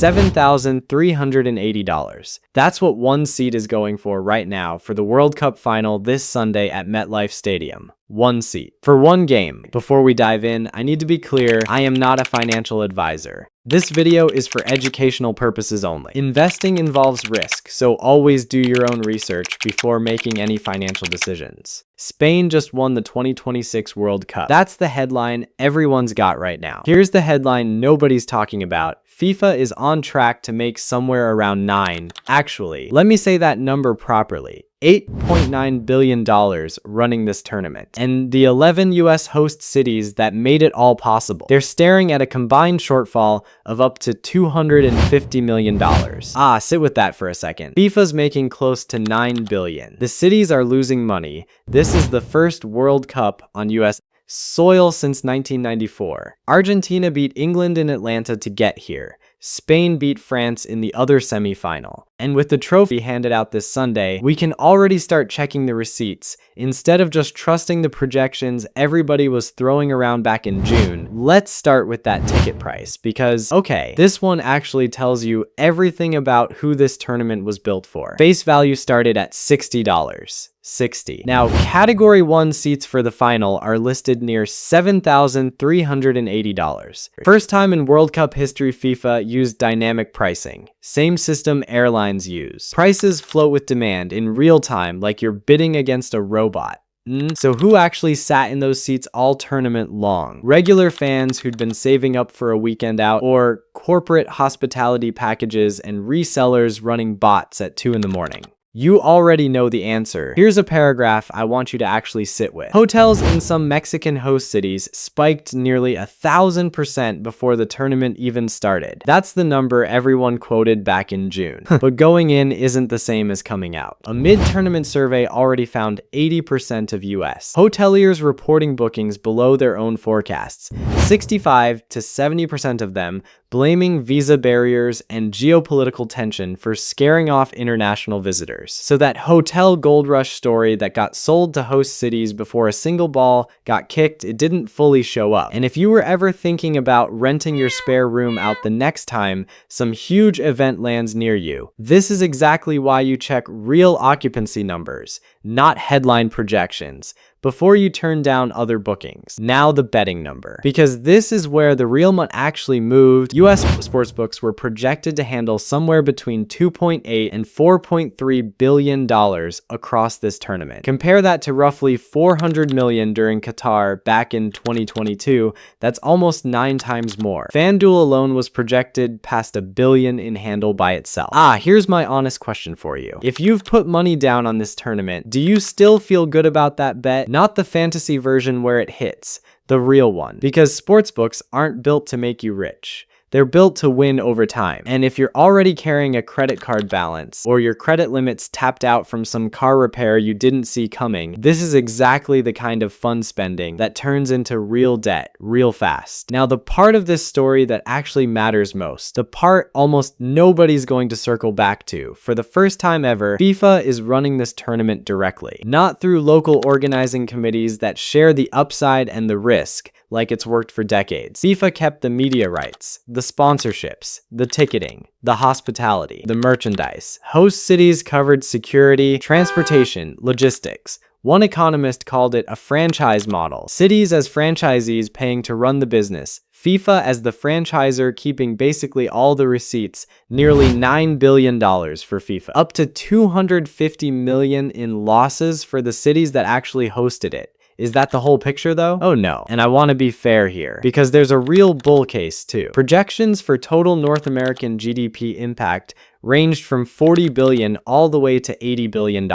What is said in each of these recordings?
$7,380. That's what one seat is going for right now for the World Cup final this Sunday at MetLife Stadium. One seat. For one game. Before we dive in, I need to be clear, I am not a financial advisor. This video is for educational purposes only. Investing involves risk, so always do your own research before making any financial decisions. Spain just won the 2026 World Cup. That's the headline everyone's got right now. Here's the headline nobody's talking about. FIFA is on track to make somewhere around actually, let me say that number properly. $8.9 billion running this tournament, and the 11 US host cities that made it all possible. They're staring at a combined shortfall of up to $250 million. Sit with that for a second. FIFA's making close to $9 billion. The cities are losing money. This is the first World Cup on US soil since 1994. Argentina beat England in Atlanta to get here. Spain beat France in the other semi-final. And with the trophy handed out this Sunday, we can already start checking the receipts. Instead of just trusting the projections everybody was throwing around back in June, let's start with that ticket price because, okay, this one actually tells you everything about who this tournament was built for. Base value started at $60. Now, Category 1 seats for the final are listed near $7,380. First time in World Cup history FIFA used dynamic pricing. Same system airlines use. Prices float with demand in real time like you're bidding against a robot. So who actually sat in those seats all tournament long? Regular fans who'd been saving up for a weekend out, or corporate hospitality packages and resellers running bots at 2 in the morning? You already know the answer. Here's a paragraph I want you to actually sit with. Hotels in some Mexican host cities spiked nearly 1,000% before the tournament even started. That's the number everyone quoted back in June. But going in isn't the same as coming out. A mid-tournament survey already found 80% of US hoteliers reporting bookings below their own forecasts. 65 to 70% of them blaming visa barriers and geopolitical tension for scaring off international visitors. So that hotel gold rush story that got sold to host cities before a single ball got kicked, it didn't fully show up. And if you were ever thinking about renting your spare room out the next time some huge event lands near you, this is exactly why you check real occupancy numbers, not headline projections, before you turn down other bookings. Now the betting number. Because this is where the real money actually moved. US sportsbooks were projected to handle somewhere between $2.8 and $4.3 billion across this tournament. Compare that to roughly $400 million during Qatar back in 2022. That's almost 9 times more. FanDuel alone was projected past $1 billion in handle by itself. Here's my honest question for you. If you've put money down on this tournament, do you still feel good about that bet? Not the fantasy version where it hits, the real one. Because sportsbooks aren't built to make you rich. They're built to win over time. And if you're already carrying a credit card balance, or your credit limit's tapped out from some car repair you didn't see coming, this is exactly the kind of fun spending that turns into real debt real fast. Now, the part of this story that actually matters most, the part almost nobody's going to circle back to, for the first time ever, FIFA is running this tournament directly. Not through local organizing committees that share the upside and the risk, like it's worked for decades. FIFA kept the media rights, the sponsorships, the ticketing, the hospitality, the merchandise. Host cities covered security, transportation, logistics. One economist called it a franchise model. Cities as franchisees paying to run the business. FIFA as the franchisor keeping basically all the receipts, nearly $9 billion for FIFA. Up to $250 million in losses for the cities that actually hosted it. Is that the whole picture though? Oh no. And I want to be fair here, because there's a real bull case too. Projections for total North American GDP impact ranged from $40 billion all the way to $80 billion.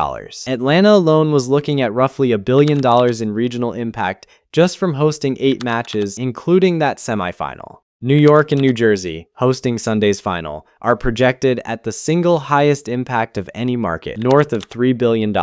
Atlanta alone was looking at roughly $1 billion in regional impact just from hosting 8 matches, including that semifinal. New York and New Jersey, hosting Sunday's final, are projected at the single highest impact of any market, north of $3 billion.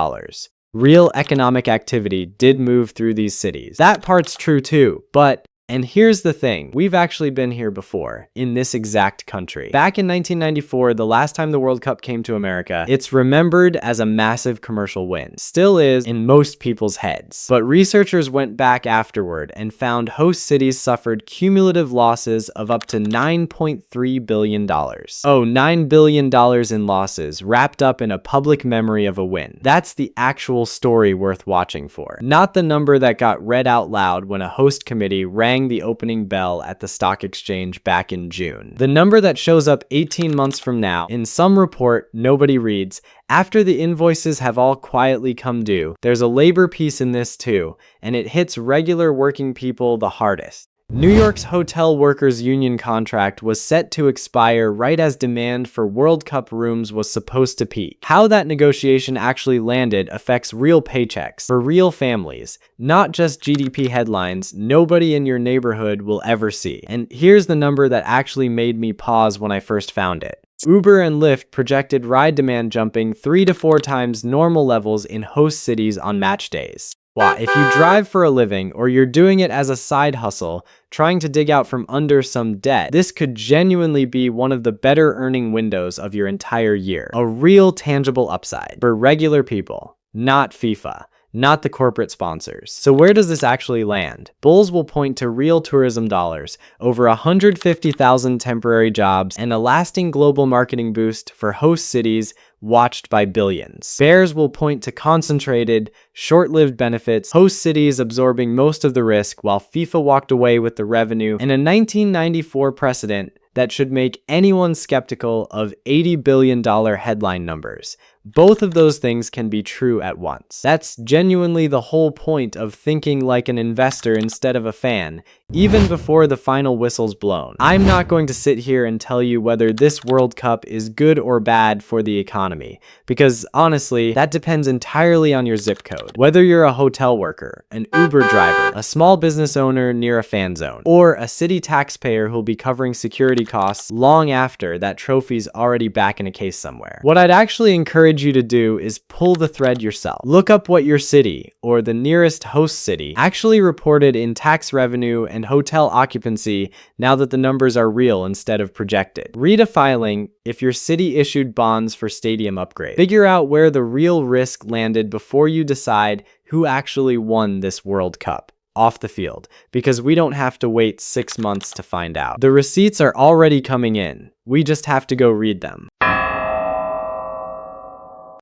Real economic activity did move through these cities. That part's true too, but And here's the thing, we've actually been here before, in this exact country. Back in 1994, the last time the World Cup came to America, it's remembered as a massive commercial win. Still is in most people's heads. But researchers went back afterward and found host cities suffered cumulative losses of up to $9.3 billion. Oh, $9 billion in losses, wrapped up in a public memory of a win. That's the actual story worth watching for. Not the number that got read out loud when a host committee rang the opening bell at the stock exchange back in June. The number that shows up 18 months from now in some report nobody reads, after the invoices have all quietly come due. There's a labor piece in this too, and it hits regular working people the hardest. New York's hotel workers' union contract was set to expire right as demand for World Cup rooms was supposed to peak. How that negotiation actually landed affects real paychecks for real families, not just GDP headlines nobody in your neighborhood will ever see. And here's the number that actually made me pause when I first found it. Uber and Lyft projected ride demand jumping 3 to 4 times normal levels in host cities on match days. Wow, if you drive for a living or you're doing it as a side hustle, trying to dig out from under some debt, this could genuinely be one of the better earning windows of your entire year. A real tangible upside for regular people, not FIFA. Not the corporate sponsors. So where does this actually land? Bulls will point to real tourism dollars, over 150,000 temporary jobs, and a lasting global marketing boost for host cities watched by billions. Bears will point to concentrated, short-lived benefits, host cities absorbing most of the risk while FIFA walked away with the revenue, and a 1994 precedent that should make anyone skeptical of $80 billion headline numbers. Both of those things can be true at once. That's genuinely the whole point of thinking like an investor instead of a fan, even before the final whistle's blown. I'm not going to sit here and tell you whether this World Cup is good or bad for the economy, because honestly, that depends entirely on your zip code. Whether you're a hotel worker, an Uber driver, a small business owner near a fan zone, or a city taxpayer who'll be covering security costs long after that trophy's already back in a case somewhere. What I'd actually encourage you to do is pull the thread yourself. Look up what your city, or the nearest host city, actually reported in tax revenue and hotel occupancy now that the numbers are real instead of projected. Read a filing if your city issued bonds for stadium upgrade. Figure out where the real risk landed before you decide who actually won this World Cup off the field, because we don't have to wait 6 months to find out. The receipts are already coming in. We just have to go read them.